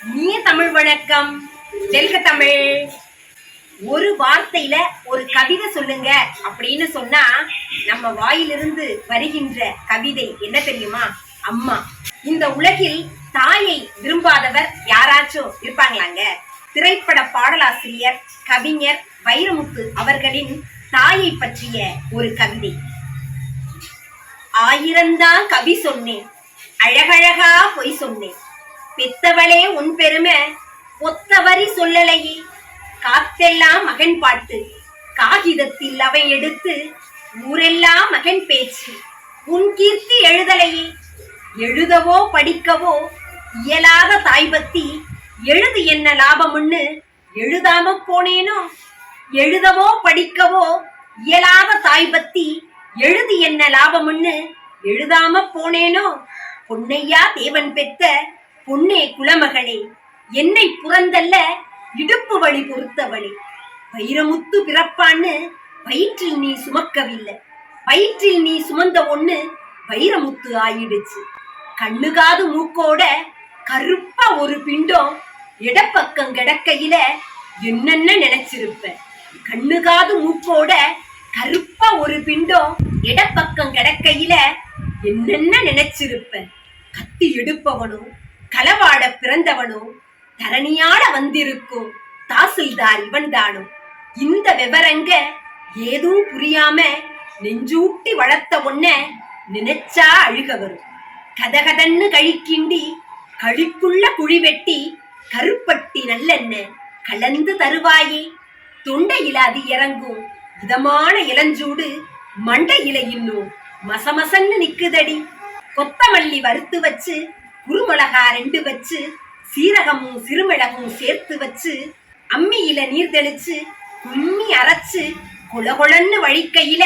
இனிய தமிழ் வணக்கம். வெல்க தமிழ். ஒரு வார்த்தையில ஒரு கவிதை சொல்லுங்க அப்படின்னு சொன்னா நம்ம வாயிலிருந்து வருகின்ற கவிதை என்ன தெரியுமா? அம்மா. இந்த உலகில் தாயை விரும்பாதவர் யாராச்சும் இருப்பாங்களாங்க? திரைப்பட பாடலாசிரியர் கவிஞர் வைரமுத்து அவர்களின் தாயை பற்றிய ஒரு கவிதை. ஆயிரம்தான் கவி சொன்னேன், அழகழகா பொய் சொன்னேன், பெத்தவளே உன் பெருமை ஒத்தவரி சொல்லலையே, காத்தெல்லாம் மகன் பாட்டு காகிதத்தில் அவை எடுத்து ஊரெல்லாம் மகன் பேச்சு உன் கீர்த்தி எழுதலையே, எழுதவோ படிக்கவோ இயலாத தாய் பத்தி எழுது என்ன லாபம்னு எழுதாம போனேனோ, எழுதவோ படிக்கவோ இயலாத தாய் பத்தி எழுது என்ன லாபம்னு எழுதாம போனேனோ, பொன்னையா தேவன் பெத்த பொன்னே குலமகளே, என்னை புறந்தல்ல இடுப்பு வழி பொறுத்தவளே, வைரமுத்து பிறப்பான்னு வயிற்றில் நீ சுமக்கவில்லை, வயிற்றில் நீ சுமந்த ஒண்ணு வைரமுத்து ஆயிடுச்சு. கண்ணுகாது மூக்கோட கருப்பா ஒரு பிண்டம் இடப்பக்கம் கிடக்கையில என்னென்ன நினைச்சிருப்ப. கண்ணுகாது மூக்கோட கருப்பா ஒரு பிண்டம் இடப்பக்கம் கிடக்கையில என்னென்ன நினைச்சிருப்ப. கத்தி எடுப்பவனும் களவாட பிறந்தவனும் தரணியாட வந்திருக்கும் தாசில்தார் இவன் தானும். இந்த விவரங்க ஏதும் புரியாம நெஞ்சூட்டி வளர்த்த ஒன்ன நினைச்சா அழுக வரும். கதகதன்னு கழிக்கிண்டி கழிக்குள்ள குழி வெட்டி கருப்பட்டி நல்லெண்ண கலந்து தருவாயே, தொண்டையில அது இறங்கும் இதமான இளஞ்சூடு மண்டையில இன்னும் மசமசன்னு நிக்குதடி. கொத்தமல்லி வறுத்து வச்சு குருமிளகா 2 வச்சு சீரகமும் சிறுமிளகும் சேர்த்து வச்சு அம்மியில நீர் தெளிச்சு கும்மி அரைச்சு கொலகொலன்னு வழிக்கையில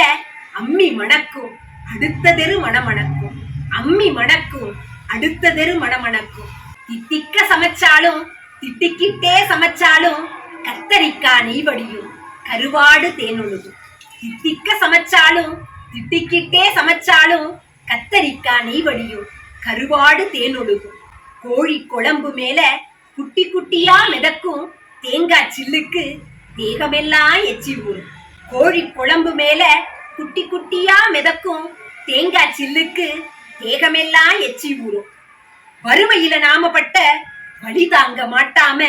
அம்மி மணக்கும் அடுத்த தெரு மணமணக்கும், அம்மி மணக்கும் அடுத்த தெரு மணமணக்கும். தித்திக்க சமைச்சாலும் திட்டிக்கிட்டே சமைச்சாலும் கத்தரிக்காய் நெய் வடியும் கருவாடு தேனொழுகும். தித்திக்க சமைச்சாலும் திட்டிக்கிட்டே சமைச்சாலும் கத்தரிக்காய் நெய் வடியும் கருவாடு தேனொழுகும். கோழி குழம்பு மேல குட்டி குட்டியா மிதக்கும் தேங்காய் சில்லுக்கு தேகமெல்லாம் எச்சி ஊறும். கோழி குழம்பு மேல குட்டி குட்டியா மிதக்கும் தேங்காய் சில்லுக்கு தேகமெல்லாம் எச்சி ஊறும். வறுமையில நாம பட்ட வழி தாங்க மாட்டாம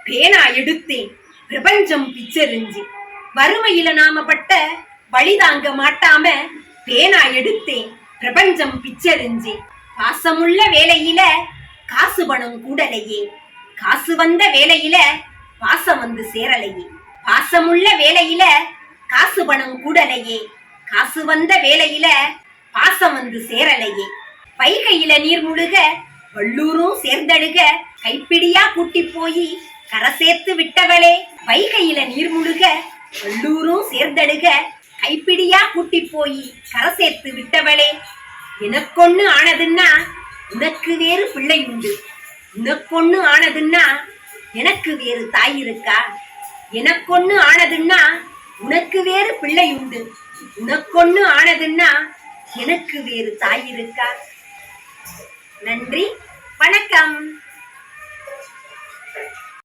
பேனா எடுத்தேன் பிரபஞ்சம் பிச்சரிஞ்சு. வறுமையில நாம பட்ட வழி தாங்க மாட்டாம பேனா எடுத்தேன் பிரபஞ்சம் பிச்சரிஞ்சு. பாசமுள்ள வேலையில காசு பணம் கூடலையே, காசு வந்த வேலையில பாசம் வந்து சேரலையே. பாசமுள்ள வேலையில காசு பணம் கூடலையே, காசு வந்த வேலையில பாசம் வந்து சேரலையே. வைகையில நீர் முழுக வள்ளூரும் சேர்ந்தழுக கைப்பிடியா கூட்டி போய் கரை சேர்த்து விட்டவளே. வைகையில நீர் முழுக வள்ளூரும் சேர்ந்தழுக கைப்பிடியா கூட்டி போய் கரை சேர்த்து விட்டவளே. எனக்கொன்னு ஆனதுன்னா உனக்கு வேறு பிள்ளை உண்டு, உனக்கொன்னு ஆனதுன்னா எனக்கு வேறு தாய் இருக்கா. எனக்கொன்னு ஆனதுன்னா உனக்கு வேறு பிள்ளை உண்டு, உனக்கொன்னு ஆனதுன்னா எனக்கு வேறு தாய் இருக்கா. நன்றி, வணக்கம்.